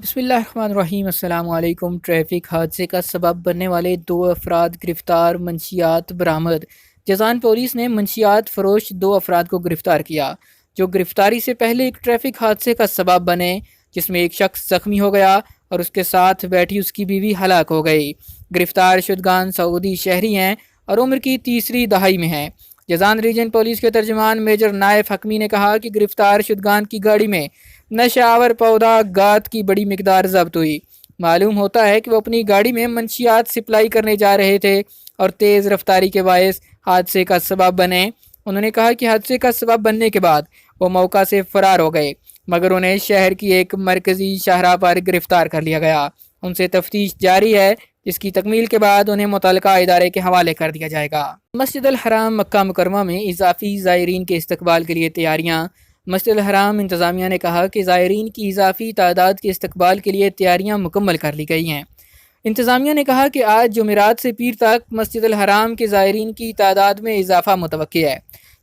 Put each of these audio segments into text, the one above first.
بسم اللہ الرحمن الرحیم۔ السلام علیکم۔ ٹریفک حادثے کا سبب بننے والے 2 افراد گرفتار، منشیات برآمد۔ جازان پولیس نے منشیات فروش 2 افراد کو گرفتار کیا جو گرفتاری سے پہلے ایک ٹریفک حادثے کا سبب بنے، جس میں ایک شخص زخمی ہو گیا اور اس کے ساتھ بیٹھی اس کی بیوی ہلاک ہو گئی۔ گرفتار شدگان سعودی شہری ہیں اور عمر کی تیسری دہائی میں ہیں۔ جازان ریجن پولیس کے ترجمان میجر نائف حکمی نے کہا کہ گرفتار شدگان کی گاڑی میں نشہ آور پودا گات کی بڑی مقدار ضبط ہوئی۔ معلوم ہوتا ہے کہ وہ اپنی گاڑی میں منشیات سپلائی کرنے جا رہے تھے اور تیز رفتاری کے باعث حادثے کا سبب بنے۔ انہوں نے کہا کہ حادثے کا سبب بننے کے بعد وہ موقع سے فرار ہو گئے، مگر انہیں شہر کی ایک مرکزی شاہراہ پر گرفتار کر لیا گیا۔ ان سے تفتیش جاری ہے، جس کی تکمیل کے بعد انہیں متعلقہ ادارے کے حوالے کر دیا جائے گا۔ مسجد الحرام مکہ مکرمہ میں اضافی زائرین کے استقبال کے لیے تیاریاں۔ مسجد الحرام انتظامیہ نے کہا کہ زائرین کی اضافی تعداد کے استقبال کے لیے تیاریاں مکمل کر لی گئی ہیں۔ انتظامیہ نے کہا کہ آج جمعرات سے پیر تک مسجد الحرام کے زائرین کی تعداد میں اضافہ متوقع ہے۔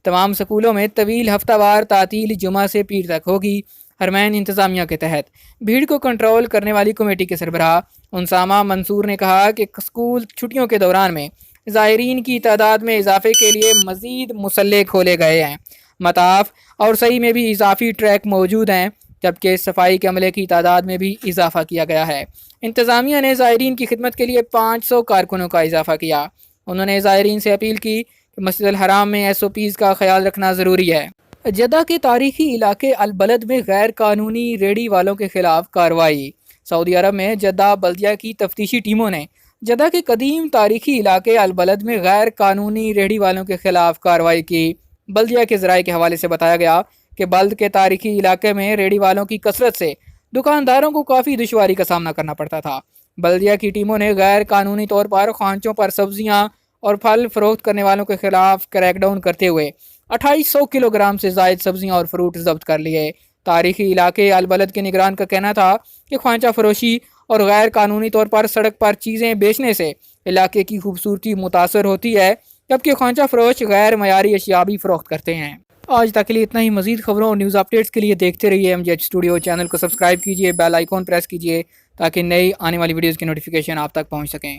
تمام سکولوں میں طویل ہفتہ وار تعطیل جمعہ سے پیر تک ہوگی۔ حرمین انتظامیہ کے تحت بھیڑ کو کنٹرول کرنے والی کمیٹی کے سربراہ انسامہ منصور نے کہا کہ اسکول چھٹیوں کے دوران میں زائرین کی تعداد میں اضافے کے لیے مزید مسلح کھولے گئے ہیں۔ مطاف اور صحیح میں بھی اضافی ٹریک موجود ہیں، جبکہ صفائی کے عملے کی تعداد میں بھی اضافہ کیا گیا ہے۔ انتظامیہ نے زائرین کی خدمت کے لیے 500 کارکنوں کا اضافہ کیا۔ انہوں نے زائرین سے اپیل کی کہ مسجد الحرام میں SOPs کا خیال رکھنا ضروری ہے۔ جدہ کے تاریخی علاقے البلد میں غیر قانونی ریڑھی والوں کے خلاف کارروائی۔ سعودی عرب میں جدہ بلدیہ کی تفتیشی ٹیموں نے جدہ کے قدیم تاریخی علاقے البلد میں غیر قانونی ریڑھی والوں کے خلاف کارروائی کی۔ بلدیہ کے ذرائع کے حوالے سے بتایا گیا کہ بلد کے تاریخی علاقے میں ریڑھی والوں کی کثرت سے دکانداروں کو کافی دشواری کا سامنا کرنا پڑتا تھا۔ بلدیہ کی ٹیموں نے غیر قانونی طور پر خوانچوں پر سبزیاں اور پھل فروخت کرنے والوں کے خلاف کریک ڈاؤن کرتے ہوئے 2800 کلو گرام سے زائد سبزیاں اور فروٹ ضبط کر لیے۔ تاریخی علاقے البلد کے نگران کا کہنا تھا کہ خوانچہ فروشی اور غیر قانونی طور پر سڑک پر چیزیں بیچنے سے علاقے کی خوبصورتی متاثر ہوتی ہے، جبکہ خوانچہ فروش غیر معیاری اشیاء بھی فروخت کرتے ہیں۔ آج تک کے لیے اتنا ہی۔ مزید خبروں اور نیوز اپڈیٹس کے لیے دیکھتے رہیے MGH اسٹوڈیو۔ چینل کو سبسکرائب کیجیے، بیل آئیکن پریس کیجیے تاکہ نئی آنے والی ویڈیوز کی نوٹیفیکیشن آپ تک پہنچ سکیں۔